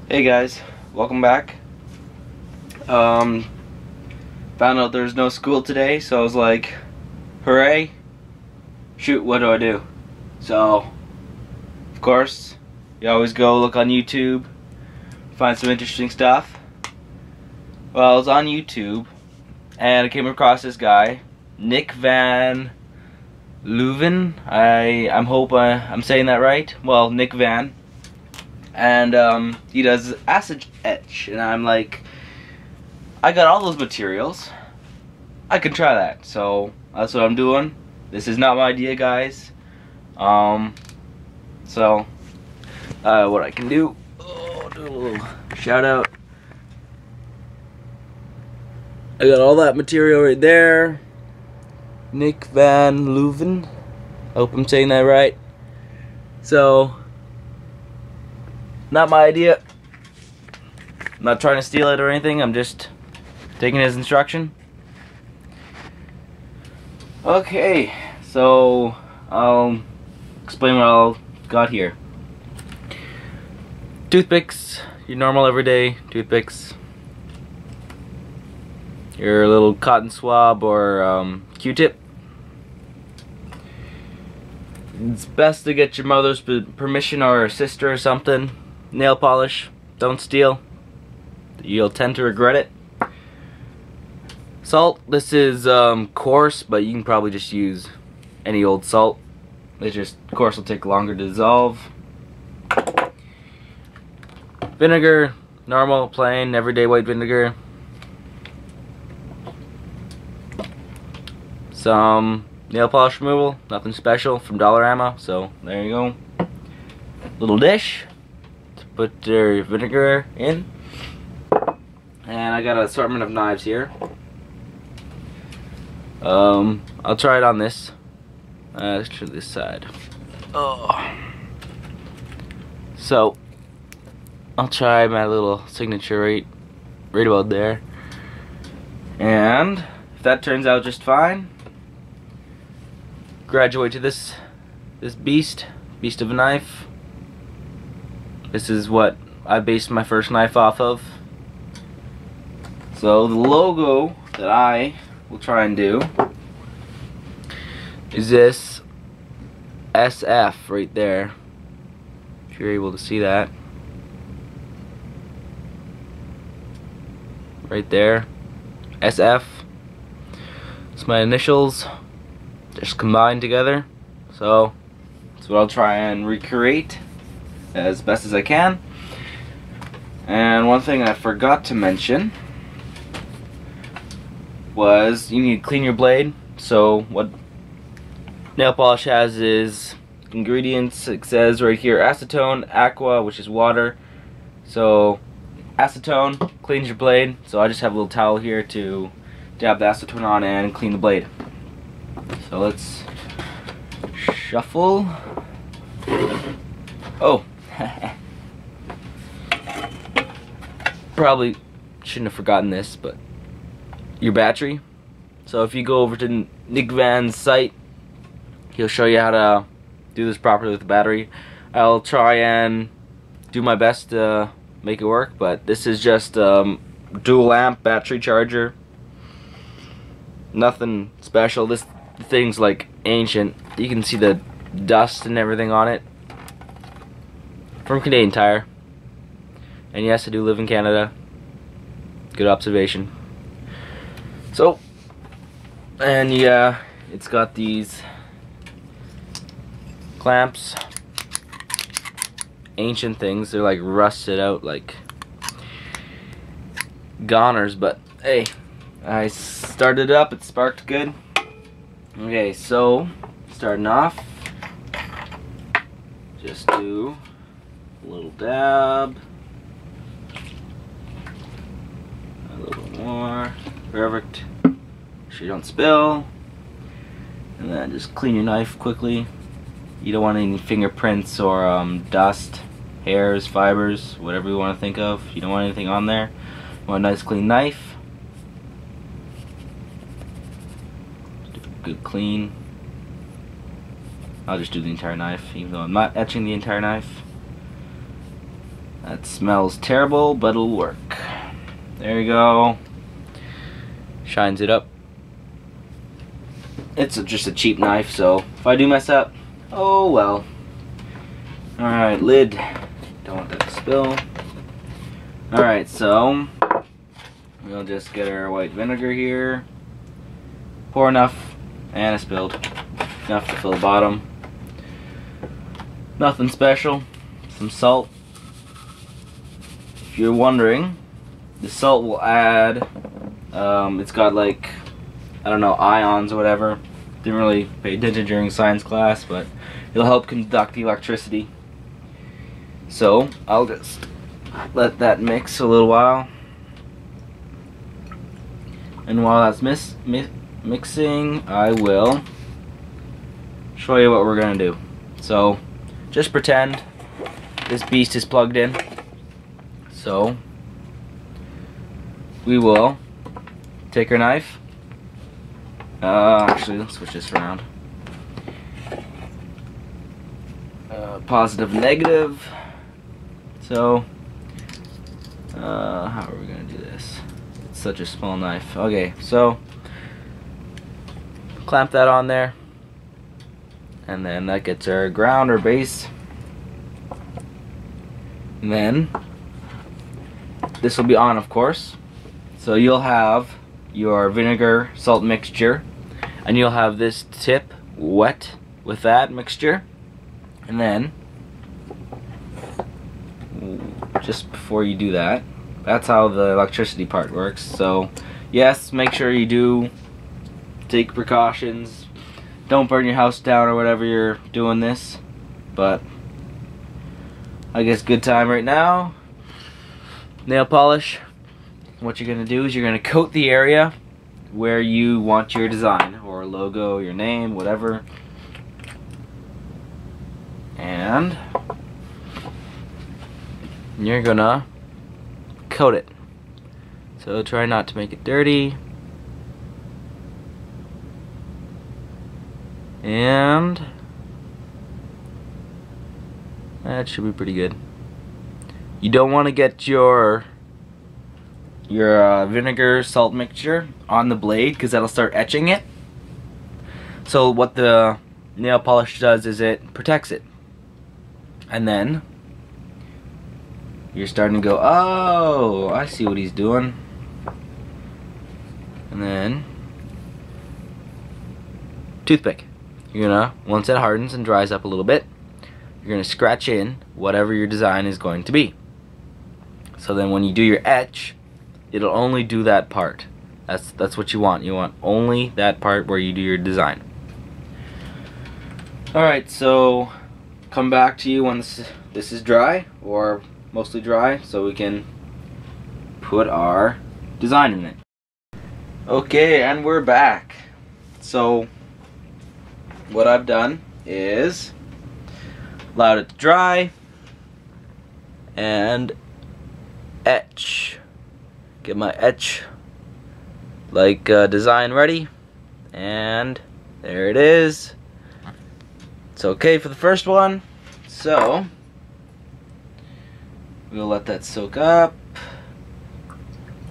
Hey guys, welcome back. Found out there's no school today, so I was like, hooray, shoot, what do I do? So, of course, you always go look on YouTube, find some interesting stuff. Well, I was on YouTube, and I came across this guy, Nick Van Leuven. I'm saying that right. Well, Nick Van. And he does acid etch, and I'm like, I got all those materials, I can try that. So that's what I'm doing. This is not my idea, guys. What I can do, do a little shout out. I got all that material right there. Nick Van Leuven, I hope I'm saying that right. So, not my idea. I'm not trying to steal it or anything. I'm just taking his instruction. Okay, so I'll explain what I'll got here. Toothpicks, your normal everyday toothpicks. Your little cotton swab or Q-tip. It's best to get your mother's permission or her sister or something. Nail polish, don't steal. You'll tend to regret it. Salt, this is coarse, but you can probably just use any old salt. It's just, coarse will take longer to dissolve. Vinegar, normal, plain, everyday white vinegar. Some nail polish removal, nothing special, from Dollarama, so there you go. Little dish to put your vinegar in. And I got an assortment of knives here. I'll try it on this. Let's try this side. Oh. So, I'll try my little signature right about there. And if that turns out just fine, graduate to this beast of a knife. This is what I based my first knife off of. So the logo that I will try and do is this SF right there, if you're able to see that right there. SF, it's my initials just combined together. So that's what I'll try and recreate as best as I can. And one thing I forgot to mention was you need to clean your blade. So what nail polish has is ingredients. It says right here acetone, aqua, which is water. So acetone cleans your blade, so I just have a little towel here to dab the acetone on and clean the blade. So let's shuffle. Oh, probably shouldn't have forgotten this, but your battery. So if you go over to Nick Van's site, he'll show you how to do this properly with the battery. I'll try and do my best to make it work, but this is just dual amp battery charger. Nothing special. This thing's like ancient. You can see the dust and everything on it. From Canadian Tire. And yes, I do live in Canada. Good observation. So, and yeah, it's got these clamps. Ancient things. They're like rusted out like goners, but hey, I started it up, it sparked good. Okay, so starting off, just do a little dab, a little more, perfect, so you don't spill, and then just clean your knife quickly. You don't want any fingerprints or dust, hairs, fibers, whatever you want to think of. You don't want anything on there. You want a nice clean knife. Just do a good clean. I'll just do the entire knife, even though I'm not etching the entire knife. That smells terrible, but it'll work. There you go. Shines it up. It's just a cheap knife, so if I do mess up, oh well. Alright, lid. Don't want that to spill. Alright, so we'll just get our white vinegar here. Pour enough, and it spilled. Enough to fill the bottom. Nothing special. Some salt. If you're wondering, the salt will add, it's got like, I don't know, ions or whatever. Didn't really pay attention during science class, but it'll help conduct the electricity. So I'll just let that mix a little while. And while that's mixing, I will show you what we're gonna do. So just pretend this beast is plugged in. So we will take our knife. Actually, let's switch this around. Positive, negative. So how are we gonna do this? It's such a small knife. Okay, so clamp that on there, and then that gets our ground or base. And then this will be on, of course. So you'll have your vinegar salt mixture, and you'll have this tip wet with that mixture. And then just before you do that, that's how the electricity part works. So yes, make sure you do take precautions. Don't burn your house down or whatever you're doing this. But I guess good time right now. Nail polish. What you're gonna do is you're gonna coat the area where you want your design or logo, your name, whatever. And you're gonna coat it. So try not to make it dirty. And that should be pretty good. You don't want to get your vinegar salt mixture on the blade, because that'll start etching it. So what the nail polish does is it protects it. And then you're starting to go, oh, I see what he's doing. And then toothpick. You're gonna, once it hardens and dries up a little bit, you're gonna scratch in whatever your design is going to be. So then when you do your etch, it'll only do that part. That's what you want. You want only that part where you do your design. Alright, so come back to you when this is dry, or mostly dry, so we can put our design in it. Okay, and we're back. So what I've done is allowed it to dry and etch. Get my etch design ready, and there it is. It's okay for the first one, so we'll let that soak up.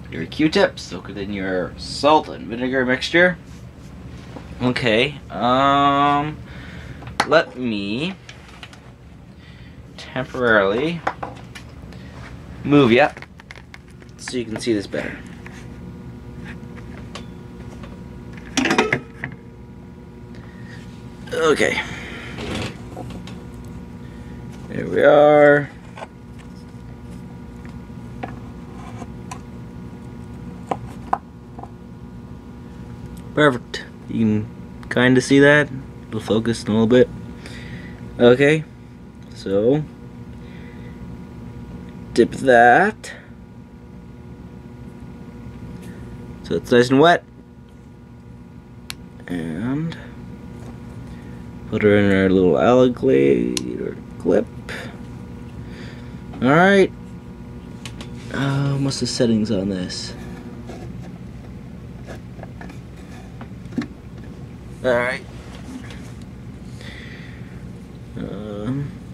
Your Q-tip, soak it in your salt and vinegar mixture. Okay, let me temporarily move you so you can see this better. Okay, there we are. Perfect. You can kind of see that. It'll focus in a little bit. Okay, so dip that so it's nice and wet, and put her in our little alligator clip. Alright. What's the settings on this? Alright.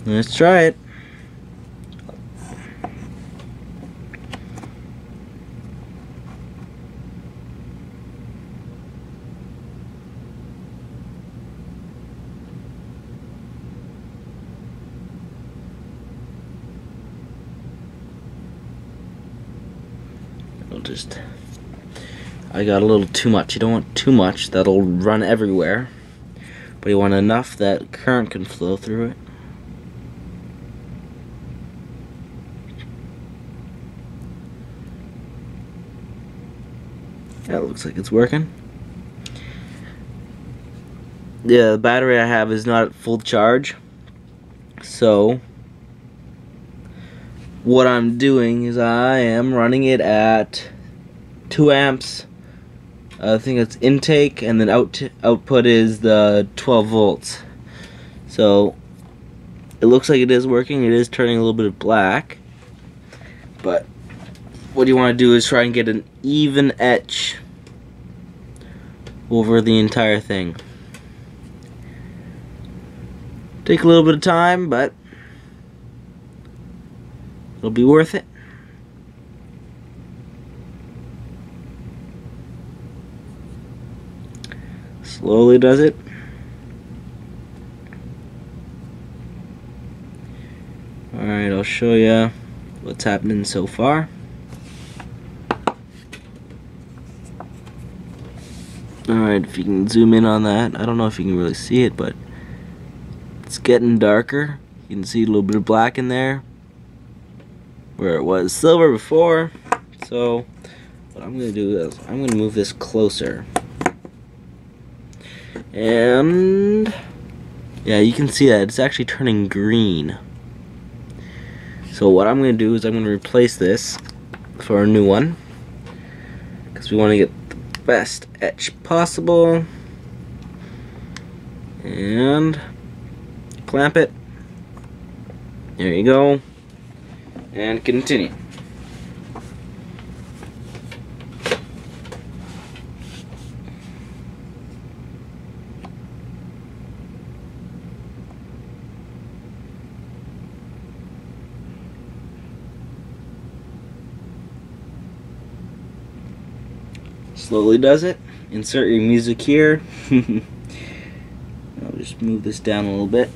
Let's try it. I got a little too much. You don't want too much, that'll run everywhere. But you want enough that current can flow through it. Yeah, it looks like it's working. Yeah, the battery I have is not at full charge. So what I'm doing is I am running it at 2 amps. I think it's intake, and then output is the 12 volts. So it looks like it is working. It is turning a little bit of black, but what you want to do is try and get an even etch over the entire thing. Take a little bit of time, but it'll be worth it. Slowly does it. Alright, I'll show you what's happening so far. Alright, if you can zoom in on that. I don't know if you can really see it, but it's getting darker. You can see a little bit of black in there where it was silver before. So what I'm going to do is I'm going to move this closer. And yeah, you can see that it's actually turning green. So what I'm going to do is I'm going to replace this for a new one, because we want to get the best etch possible. And clamp it. There you go. And continue. Slowly does it. Insert your music here. I'll just move this down a little bit.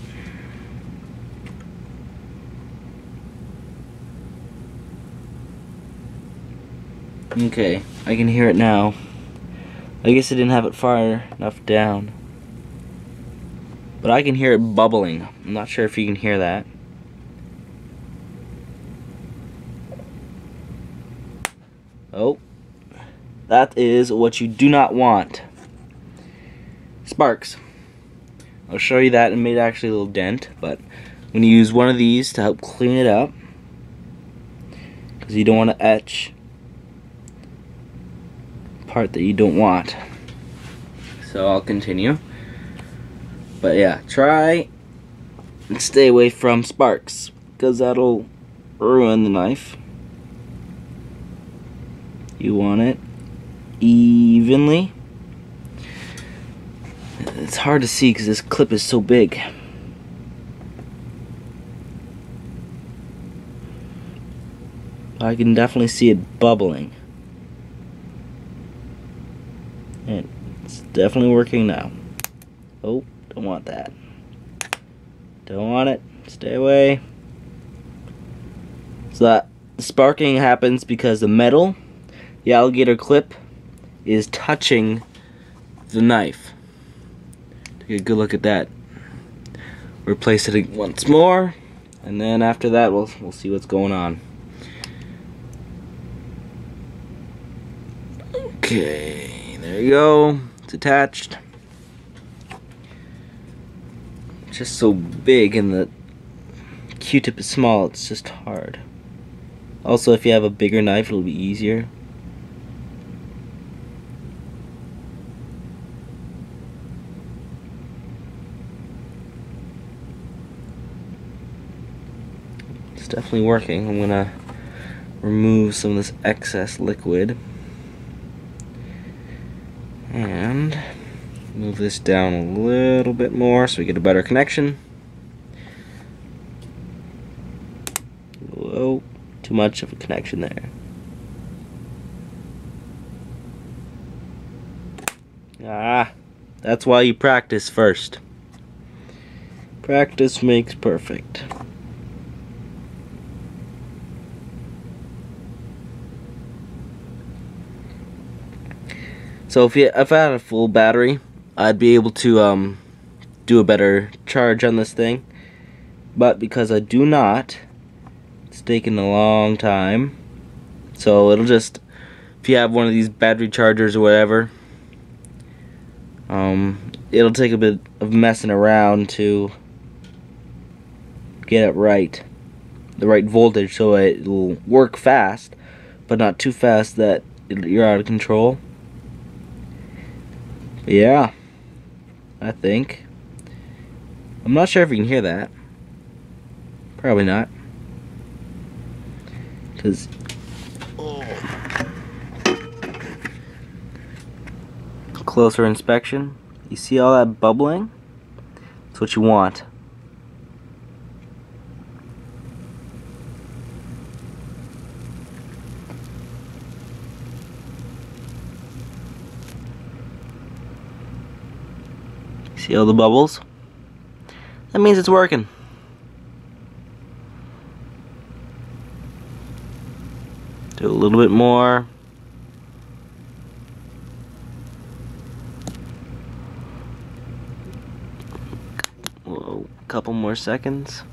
Okay, I can hear it now. I guess I didn't have it far enough down. But I can hear it bubbling. I'm not sure if you can hear that. Oh. That is what you do not want. Sparks. I'll show you that. It made actually a little dent, but I'm going to use one of these to help clean it up, because you don't want to etch part that you don't want. So I'll continue. But yeah, try and stay away from sparks, because that'll ruin the knife. You want it evenly. It's hard to see because this clip is so big. I can definitely see it bubbling. And it's definitely working now. Oh, don't want that. Don't want it. Stay away. So that sparking happens because the metal, the alligator clip, is touching the knife. Take a good look at that. Replace it once more, and then after that we'll see what's going on. Okay, there you go. It's attached. It's just so big and the Q-tip is small, it's just hard. Also, if you have a bigger knife, it'll be easier. It's definitely working. I'm gonna remove some of this excess liquid and move this down a little bit more so we get a better connection. Whoa, too much of a connection there. Ah, that's why you practice first. Practice makes perfect. So if I had a full battery, I'd be able to do a better charge on this thing. But because I do not, it's taking a long time. So it'll just, if you have one of these battery chargers or whatever, it'll take a bit of messing around to get it right, the right voltage, so it'll work fast, but not too fast that you're out of control. But yeah, I think. I'm not sure if you can hear that. Probably not. Because closer inspection, you see all that bubbling? That's what you want. See all the bubbles? That means it's working. Do a little bit more. Whoa, a couple more seconds.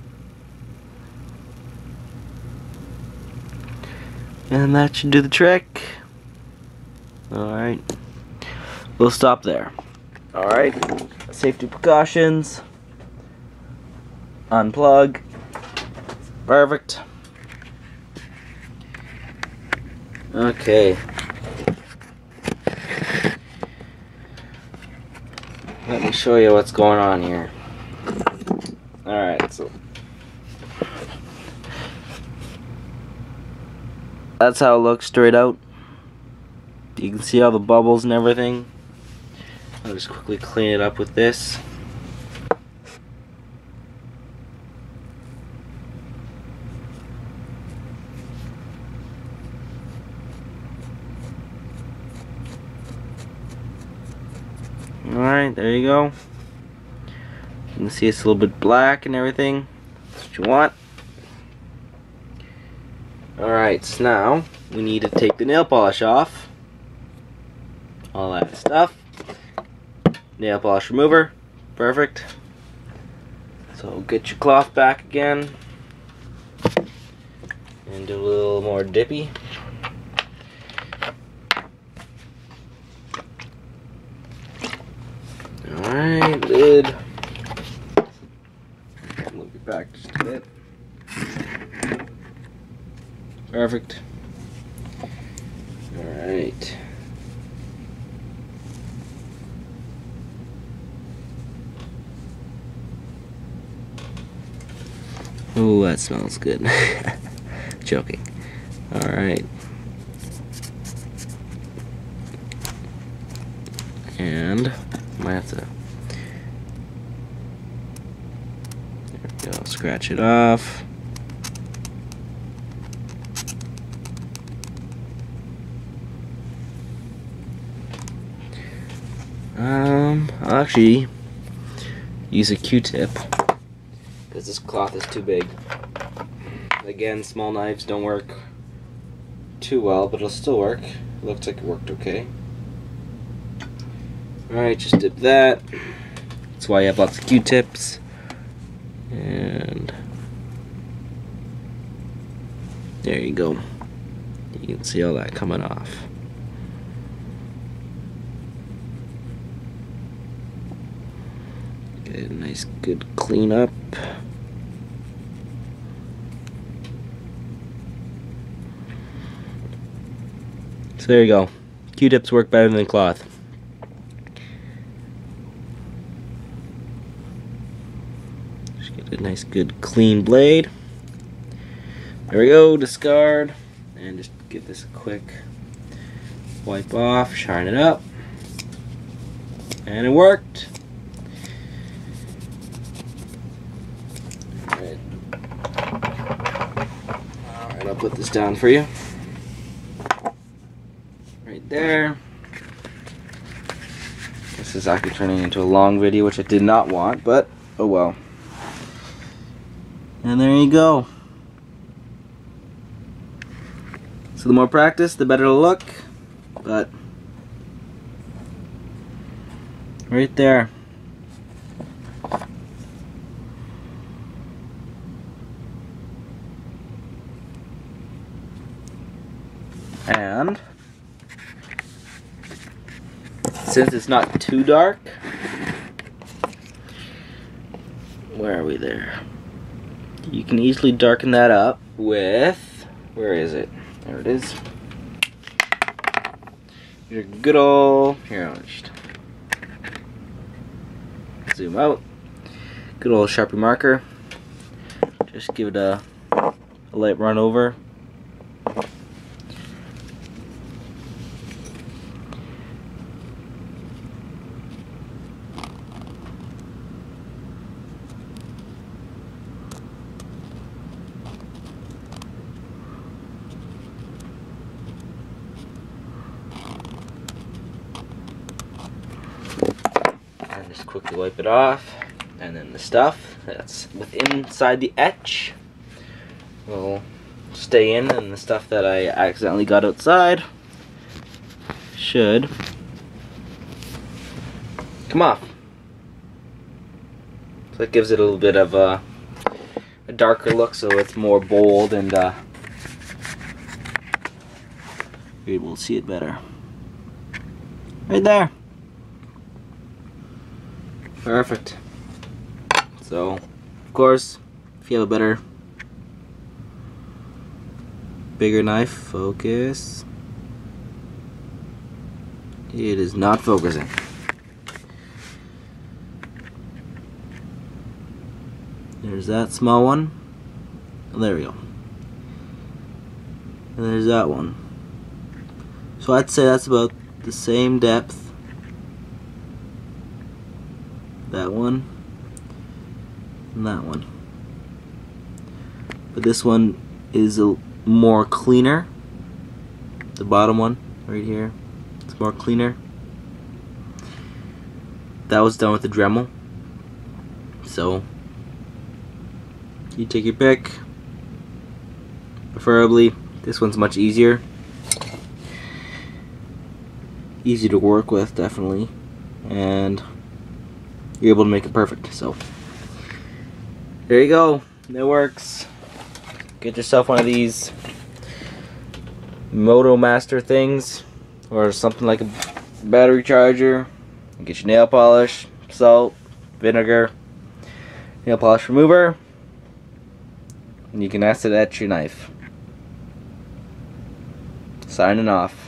And that should do the trick. Alright. We'll stop there. Alright. Safety precautions. Unplug. Perfect. Okay. Let me show you what's going on here. Alright, so that's how it looks straight out. You can see all the bubbles and everything. I'll just quickly clean it up with this. Alright, there you go. You can see it's a little bit black and everything. That's what you want. Alright, so now we need to take the nail polish off. All that stuff. Nail polish remover. Perfect. So get your cloth back again. And do a little more dippy. Alright, lid. Move it back just a bit. Perfect. Alright. Ooh, that smells good. Joking. Alright. And might have to, there we go, scratch it off. I'll actually use a Q-tip because this cloth is too big. Again, small knives don't work too well, but it'll still work. Looks like it worked okay. Alright, just dip that. That's why you have lots of Q-tips. And there you go. You can see all that coming off. Get a nice good clean up. So there you go. Q-tips work better than cloth. Just get a nice good clean blade. There we go, discard. And just give this a quick wipe off, shine it up. And it worked. Alright, I'll put this down for you. Right there. This is actually turning into a long video, which I did not want, but oh well. And there you go. So the more practice, the better it'll look, but Right there. And since it's not too dark, where are we there? You can easily darken that up with, where is it? There it is. Your good old, here, I'll just zoom out. Good old Sharpie marker. Just give it a light run over. And just quickly wipe it off. And then the stuff that's inside the etch will stay in, and the stuff that I accidentally got outside should come off. So it gives it a little bit of a darker look, so it's more bold, and you're able to see it better. Right there. Perfect. So, of course, if you have a better, bigger knife, focus. It is not focusing. There's that small one. Oh, there we go. And there's that one. So I'd say that's about the same depth. That one. And that one. But this one is a more cleaner. The bottom one right here, it's more cleaner. That was done with the Dremel. So you take your pick. Preferably this one's much easier. Easy to work with, definitely. And you're able to make it perfect. So there you go. It works. Get yourself one of these Moto Master things, or something like a battery charger. Get your nail polish, salt, vinegar, nail polish remover, and you can acid etch your knife. Signing off.